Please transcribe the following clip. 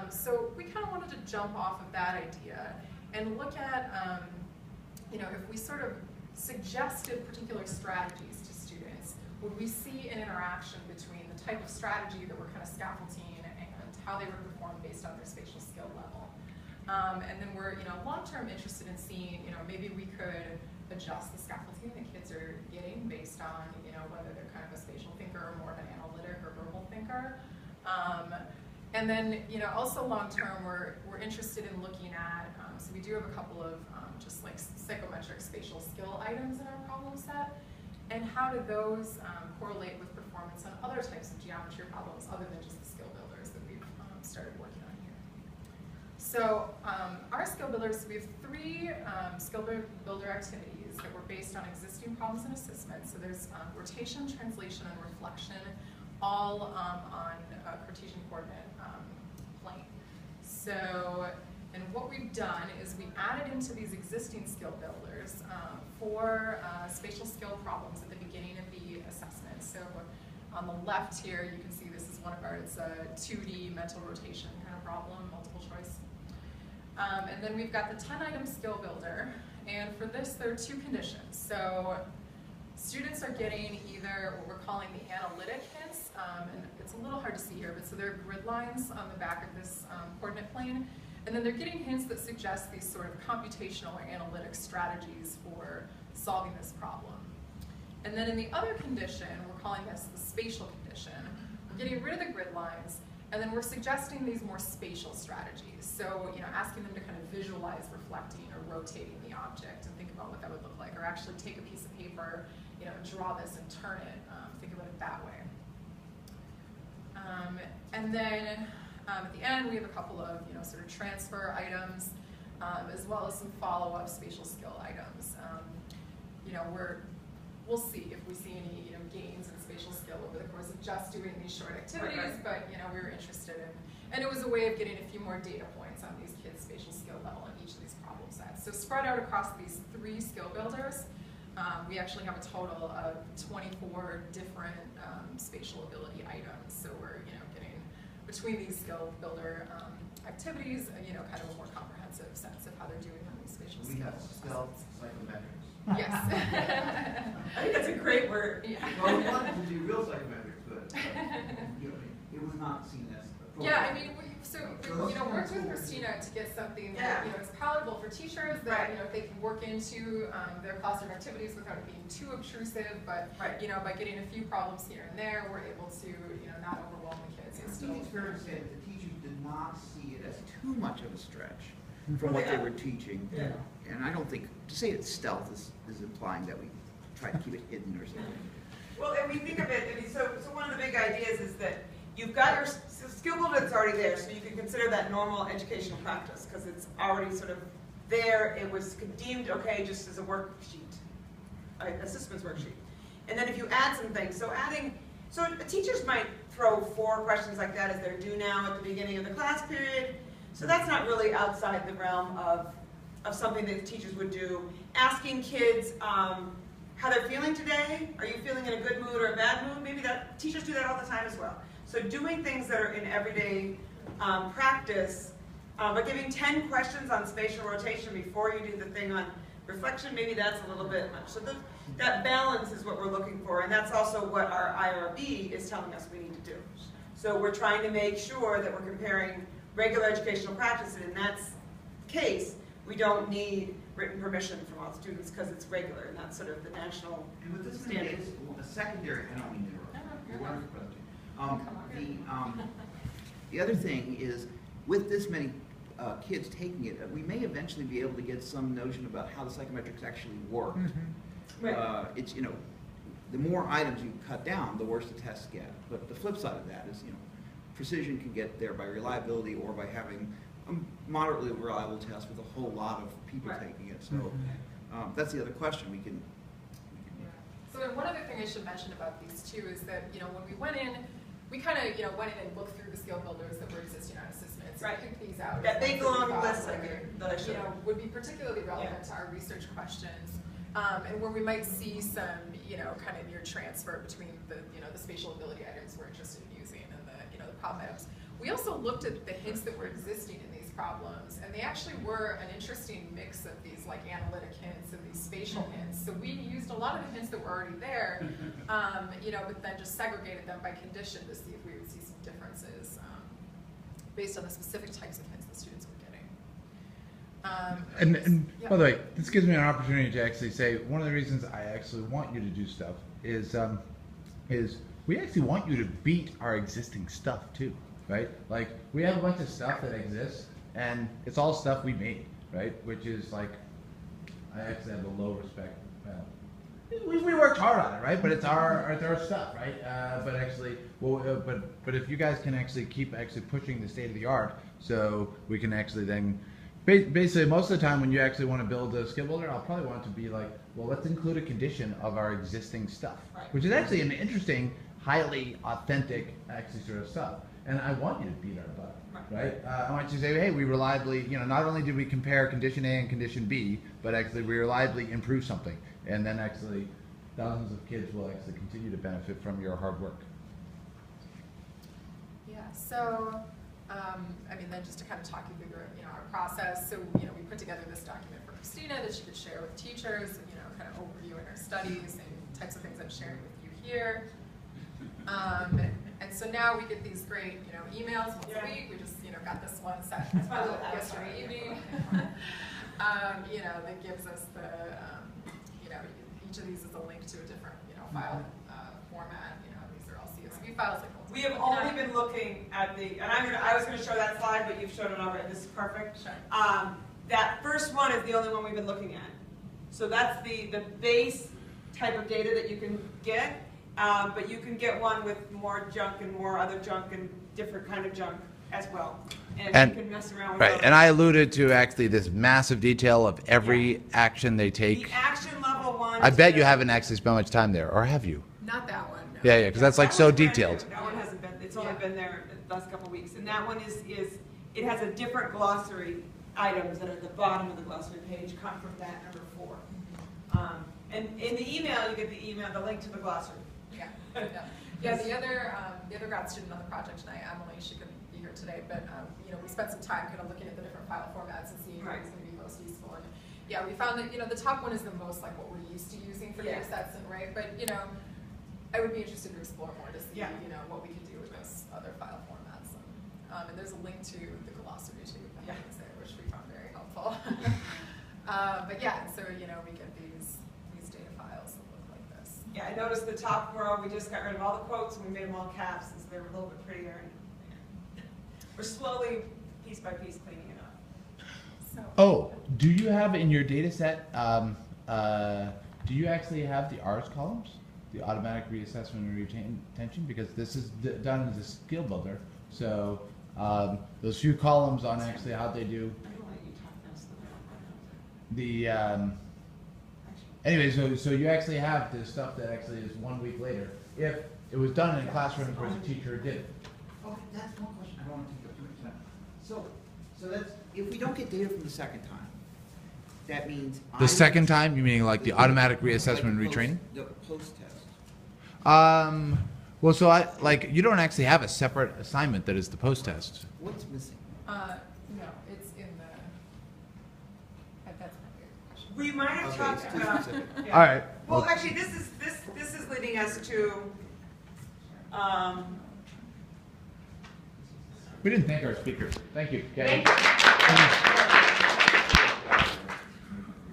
So we kind of wanted to jump off of that idea and look at, if we sort of suggested particular strategies to students, would we see an interaction between the type of strategy that we're kind of scaffolding and how they would perform based on their spatial skill level. And then we're, long-term interested in seeing, maybe we could adjust the scaffolding that kids are getting based on, whether they're kind of a spatial thinker or more of an analytic or verbal thinker. And then, also long-term, we're interested in looking at, so we do have a couple of just like psychometric spatial skill items in our problem set, and how do those correlate with performance on other types of geometry problems other than just the skill builders that we've started working on here. So our skill builders, we have 3 skill builder activities that were based on existing problems and assessments. So there's rotation, translation, and reflection, all on a Cartesian coordinate plane. So, and what we've done is we added into these existing skill builders 4 spatial skill problems at the beginning of the assessment. So on the left here, you can see this is one of our, it's a 2D mental rotation kind of problem, multiple choice. And then we've got the 10-item skill builder, and for this there are 2 conditions. So students are getting either what we're calling the analytic hints, and it's a little hard to see here, but so there are grid lines on the back of this coordinate plane, and then they're getting hints that suggest these sort of computational or analytic strategies for solving this problem. And then in the other condition, we're calling this the spatial condition. We're getting rid of the grid lines, and then we're suggesting these more spatial strategies. So, asking them to kind of visualize reflecting or rotating the object and think about what that would look like, or actually take a piece of paper, draw this and turn it, think about it that way. And then at the end, we have a couple of, sort of transfer items, as well as some follow-up spatial skill items. We'll see if we see any, gains in spatial skill over the course of just doing these short activities, but, we were interested in, and it was a way of getting a few more data points on these kids' spatial skill level in each of these problem sets. So spread out across these 3 skill builders, we actually have a total of 24 different spatial ability items. So we're, getting between these skill builder activities, kind of a more comprehensive sense of how they're doing on these spatial skills. We have stealth psychometrics. Yes. I think that's a great word. Yeah. Well, we wanted to do real psychometrics, but it was not seen as appropriate. Yeah, I mean, we worked with Christina to get something that is palatable for teachers, that they can work into their classroom activities without it being too obtrusive. But by getting a few problems here and there, we're able to not overwhelm the kids. I think it's fair to say that the teachers did not see it as too much of a stretch from what they were teaching. Yeah. And I don't think, to say it's stealth is implying that we try to keep it hidden or something. Well, and we think of it, so one of the big ideas is that you've got your skill builder that's already there, so you can consider that normal educational practice, because it's already sort of there. It was deemed okay just as a worksheet, a systems worksheet. And then if you add some things, so teachers might throw 4 questions like that as they're due now at the beginning of the class period. So that's not really outside the realm of something that teachers would do. Asking kids how they're feeling today. Are you feeling in a good mood or a bad mood? Maybe teachers do that all the time as well. So doing things that are in everyday practice, but giving 10 questions on spatial rotation before you do the thing on reflection, maybe that's a little bit much. So that balance is what we're looking for, and that's also what our IRB is telling us we need to do. So we're trying to make sure that we're comparing regular educational practice, and in that case, we don't need written permission from all students because it's regular, and that's sort of the national And with this standard. a secondary, I don't mean to interrupt. You're wonderful, the other thing is, with this many kids taking it, we may eventually be able to get some notion about how the psychometrics actually work. Right. It's, the more items you cut down, the worse the tests get. But the flip side of that is, precision can get there by reliability or by having a moderately reliable test with a whole lot of people taking it. So that's the other question. So then one other thing I should mention about these two is that, when we went in, we kind of, went in and looked through the skill builders that were existing on assessments and picked these out. That big long list that I showed. Would be particularly relevant to our research questions. And where we might see some, kind of near transfer between the, the spatial ability items we're interested in using and the, the problem items. We we also looked at the hints that were existing in these problems, and they actually were an interesting mix of these like analytic hints and these spatial hints. So we used a lot of the hints that were already there, you know, but then just segregated them by condition to see if we would see some differences based on the specific types of hints the students were getting. And yeah. by the way, this gives me an opportunity to actually say one of the reasons I actually want you to do stuff is we actually want you to beat our existing stuff too, right? Like we have a bunch of stuff that exists, and it's all stuff we made, right? Which is like, I actually have a low respect. We worked hard on it, right? But it's our stuff, right? But actually, well, but if you guys can actually keep pushing the state of the art, so we can actually then. Basically, most of the time when you actually want to build a skill builder, I'll probably want it to be like, well, let's include a condition of our existing stuff, which is actually an interesting, highly authentic, actually sort of stuff. And I want you to beat our butt, right? I want you to say, hey, we reliably, you know, not only did we compare condition A and condition B, but actually we reliably improved something. And then actually thousands of kids will actually continue to benefit from your hard work. Yeah, so, I mean, then just to kind of talk you through, you know, our process. So, you know, we put together this document for Christina that she could share with teachers, and, you know, kind of overviewing her studies and types of things I'm sharing with you here. And so now we get these great, you know, emails once a week. We just, you know, got this one set yesterday evening. You know, that gives us the, you know, each of these is a link to a different, you know, file format. You know, these are all CSV files. We have only been looking at the, and I was going to show that slide, but you've shown it already. This is perfect. Sure. That first one is the only one we've been looking at. So that's the base type of data that you can get, but you can get one with more junk and more other junk and different kind of junk as well. And you can mess around with those. And I alluded to actually this massive detail of every action they take. The action level one. I bet you haven't actually spent much time there, or have you? Not that one. No. Yeah, because that's like That so one's brand detailed. new. That one hasn't been. It's only been there the last couple of weeks, and that one is it has a different glossary items that are at the bottom of the glossary page come from that number 4. And in the email, you get the link to the glossary. Yeah. Yeah. The other grad student on the project tonight, Emily, she couldn't be here today, but you know, we spent some time kind of looking at the different file formats and seeing what was going to be most useful. And yeah, we found that, you know, the top one is the most like what we're used to using for data sets, and right, but you know, I would be interested to explore more to see, you know, what we could do with those other file formats. And there's a link to the glossary too, which we found very helpful. But yeah, so you know, we get these data files that look like this. Yeah, I noticed the top row, we just got rid of all the quotes and we made them all caps, so they were a little bit prettier. And we're slowly, piece by piece, cleaning it up. So, Oh, do you have in your data set, do you actually have the R's columns? The automatic reassessment and retention? Because this is done as a skill builder. So those few columns on actually how they do the, anyway, so you actually have the stuff that actually is 1 week later. If it was done in a classroom where the teacher did it. Okay, that's one question. I don't want to take up too much time. So that's, if we don't get data from the second time, that means The second time, you mean like the automatic reassessment and retraining? The post-test. Well, so you don't actually have a separate assignment that is the post-test. What's missing? no, it's in the. That's not very. We might have talked it's too about. specific. Yeah. All right. Well, actually, this is leading us to. We didn't thank our speakers. Thank you. Thank you.